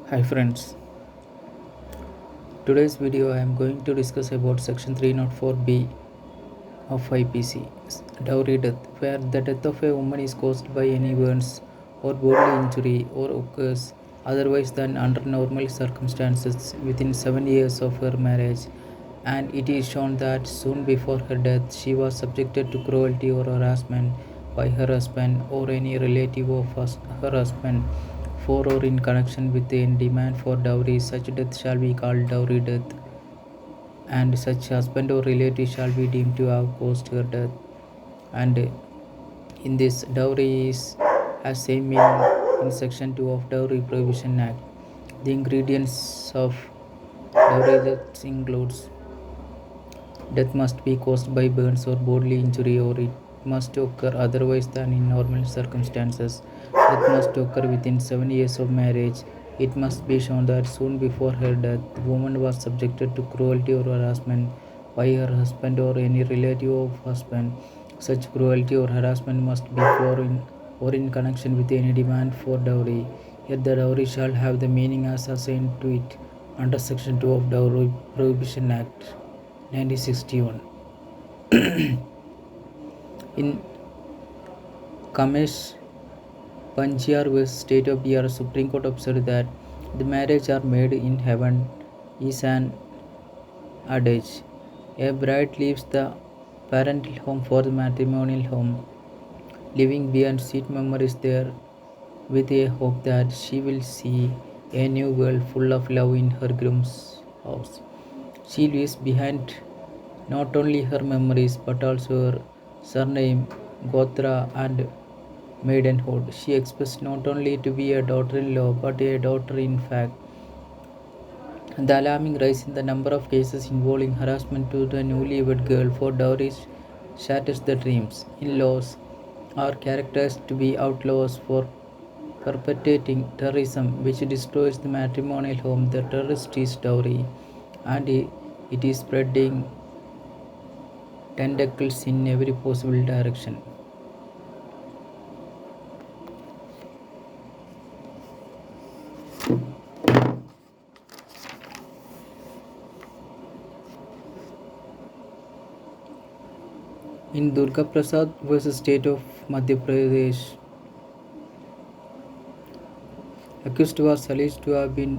Hi friends, today's video I am going to discuss about section 304B of IPC, dowry death, where the death of a woman is caused by any wounds or bodily injury or occurs otherwise than under normal circumstances within 7 years of her marriage, and it is shown that soon before her death she was subjected to cruelty or harassment by her husband or any relative of her husband for or in connection with a demand for dowry. Such death shall be called dowry death, and such husband or relative shall be deemed to have caused her death. And in this, dowry has same meaning in section 2 of Dowry Prohibition Act. The ingredients of dowry death includes: death must be caused by burns or bodily injury, or it must occur otherwise than in normal circumstances. Death must occur within 7 years of marriage. It must be shown that soon before her death, the woman was subjected to cruelty or harassment by her husband or any relative of husband. Such cruelty or harassment must be for in or in connection with any demand for dowry. Yet the dowry shall have the meaning as assigned to it under Section 2 of Dowry Prohibition Act 1961. In Kamesh Panjiyar vs. State of BR, Supreme Court observed that the marriage are made in heaven is an adage. A bride leaves the parental home for the matrimonial home, leaving behind sweet memories there with a hope that she will see a new world full of love in her groom's house. She leaves behind not only her memories but also her surname, Gotra, and maidenhood. She expects not only to be a daughter in law but a daughter in fact. The alarming rise in the number of cases involving harassment to the newlywed girl for dowries shatters the dreams. In laws are characterized to be outlaws for perpetrating terrorism, which destroys the matrimonial home. The terrorist is dowry, and it is spreading tentacles in every possible direction. In Durga Prasad vs. State of Madhya Pradesh, accused was alleged to have been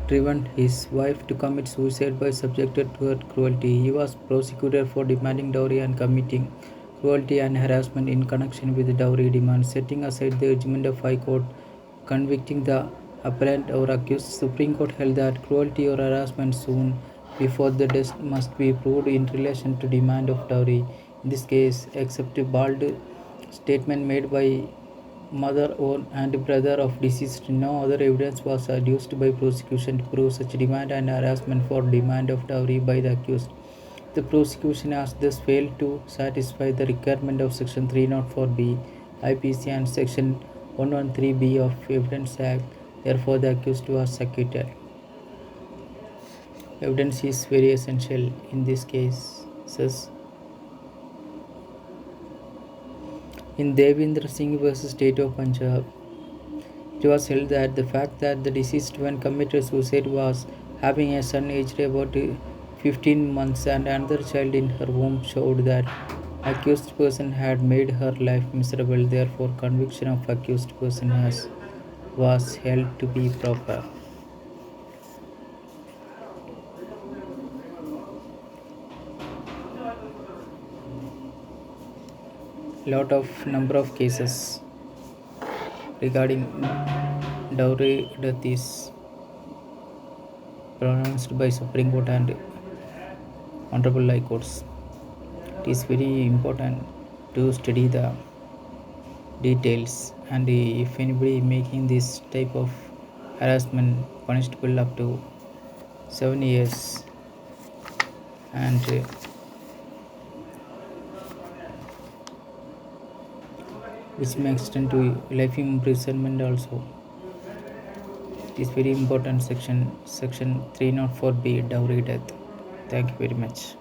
driven his wife to commit suicide by subjected to her cruelty. He was prosecuted for demanding dowry and committing cruelty and harassment in connection with the dowry demand. Setting aside the judgment of High Court convicting the appellant or accused, Supreme Court held that cruelty or harassment soon before the death must be proved in relation to demand of dowry. In this case, except a bald statement made by mother and brother of deceased, no other evidence was adduced by prosecution to prove such demand and harassment for demand of dowry by the accused. The prosecution has thus failed to satisfy the requirement of Section 304B IPC and Section 113B of Evidence Act. Therefore, the accused was acquitted. Evidence is very essential in these cases. In Devendra Singh vs. State of Punjab, it was held that the fact that the deceased when committed suicide was having a son aged about 15 months and another child in her womb showed that accused person had made her life miserable. Therefore, conviction of accused person was held to be proper. Lot of number of cases regarding dowry death is pronounced by Supreme Court and Honorable High Courts. It is very important to study the details, and if anybody making this type of harassment punishable up to 7 years, and which may extend to life imprisonment also. It is very important section 304B dowry death. Thank you very much.